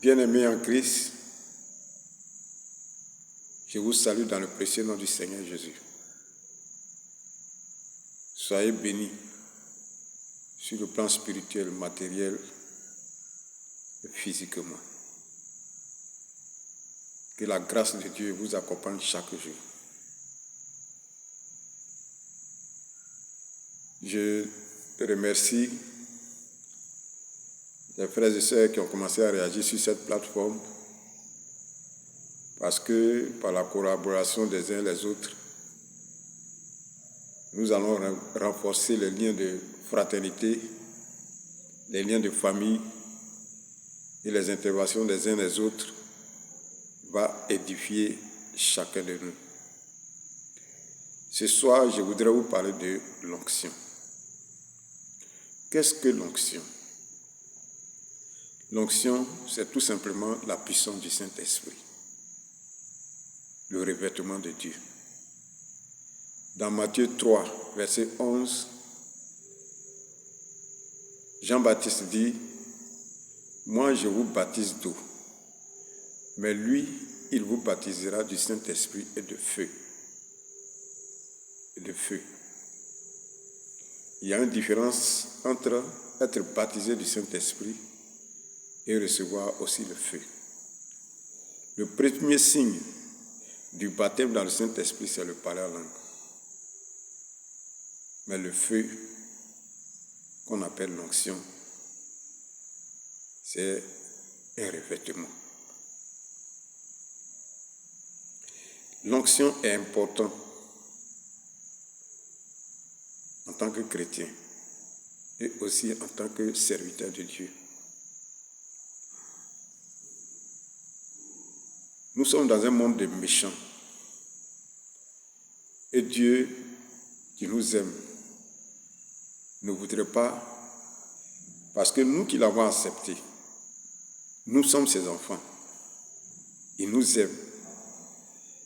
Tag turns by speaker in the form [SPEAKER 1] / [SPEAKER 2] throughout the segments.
[SPEAKER 1] Bien-aimés en Christ, je vous salue dans le précieux nom du Seigneur Jésus. Soyez bénis sur le plan spirituel, matériel et physiquement. Que la grâce de Dieu vous accompagne chaque jour. Je remercie les frères et sœurs qui ont commencé à réagir sur cette plateforme parce que par la collaboration des uns et des autres, nous allons renforcer les liens de fraternité, les liens de famille et les interventions des uns et des autres va édifier chacun de nous. Ce soir, je voudrais vous parler de l'onction. Qu'est-ce que l'onction? L'onction, c'est tout simplement la puissance du Saint-Esprit, le revêtement de Dieu. Dans Matthieu 3, verset 11, Jean-Baptiste dit, « Moi, je vous baptise d'eau, mais lui, il vous baptisera du Saint-Esprit et de feu. » Et de feu. Il y a une différence entre être baptisé du Saint-Esprit et recevoir aussi le feu. Le premier signe du baptême dans le Saint-Esprit, c'est le parler en langue. Mais le feu, qu'on appelle l'onction, c'est un revêtement. L'onction est importante en tant que chrétien et aussi en tant que serviteur de Dieu. Nous sommes dans un monde de méchants. Et Dieu, qui nous aime, ne voudrait pas, parce que nous qui l'avons accepté, nous sommes ses enfants. Il nous aime.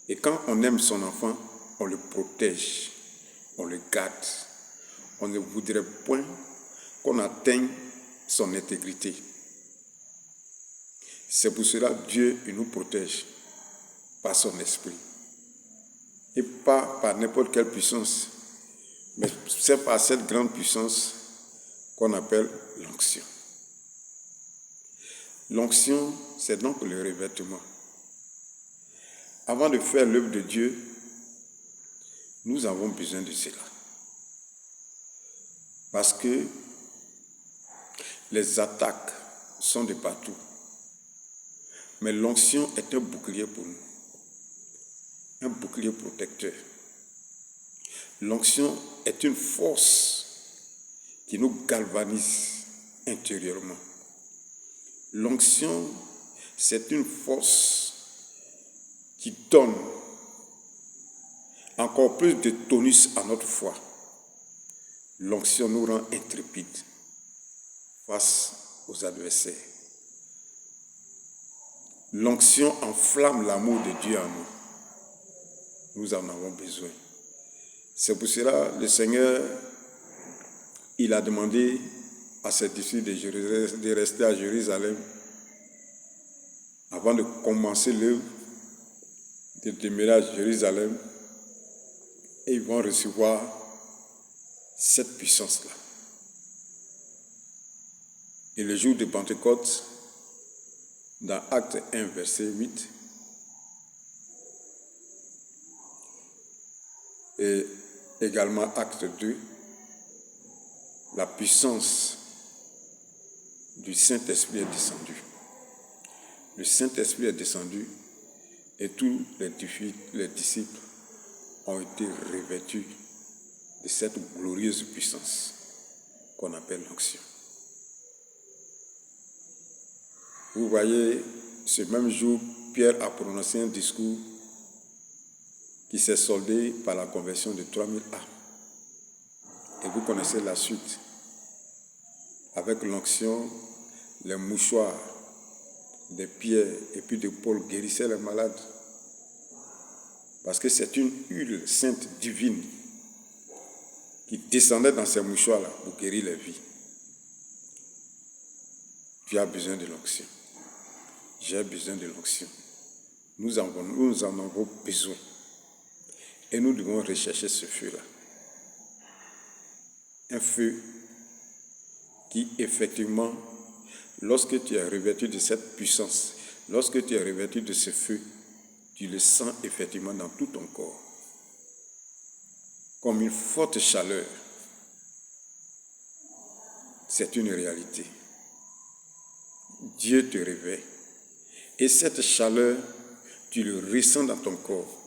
[SPEAKER 1] Et quand on aime son enfant, on le protège, on le garde. On ne voudrait point qu'on atteigne son intégrité. C'est pour cela que Dieu il nous protège par son esprit. Et pas par n'importe quelle puissance, mais c'est par cette grande puissance qu'on appelle l'onction. L'onction, c'est donc le revêtement. Avant de faire l'œuvre de Dieu, nous avons besoin de cela. Parce que les attaques sont de partout. Mais l'onction est un bouclier pour nous. Un bouclier protecteur. L'onction est une force qui nous galvanise intérieurement. L'onction, c'est une force qui donne encore plus de tonus à notre foi. L'onction nous rend intrépides face aux adversaires. L'onction enflamme l'amour de Dieu en nous. Nous en avons besoin. C'est pour cela que le Seigneur, il a demandé à ses disciples de rester à Jérusalem avant de commencer l'œuvre de demeurer à Jérusalem, et ils vont recevoir cette puissance-là. Et le jour de Pentecôte, dans Acte 1, verset 8, et également Acte 2, la puissance du Saint-Esprit est descendue. Le Saint-Esprit est descendu et tous les disciples ont été revêtus de cette glorieuse puissance qu'on appelle l'onction. Vous voyez, ce même jour, Pierre a prononcé un discours qui s'est soldé par la conversion de 3000 âmes. Et vous connaissez la suite. Avec l'onction, les mouchoirs de Pierre et puis de Paul guérissaient les malades. Parce que c'est une huile sainte divine qui descendait dans ces mouchoirs-là pour guérir les vies. Tu as besoin de l'onction. j'ai besoin de l'onction. Nous en avons besoin. Et nous devons rechercher ce feu-là. Un feu qui, effectivement, lorsque tu es revêtu de cette puissance, lorsque tu es revêtu de ce feu, tu le sens effectivement dans tout ton corps. Comme une forte chaleur. C'est une réalité. Dieu te réveille. Et cette chaleur, tu le ressens dans ton corps.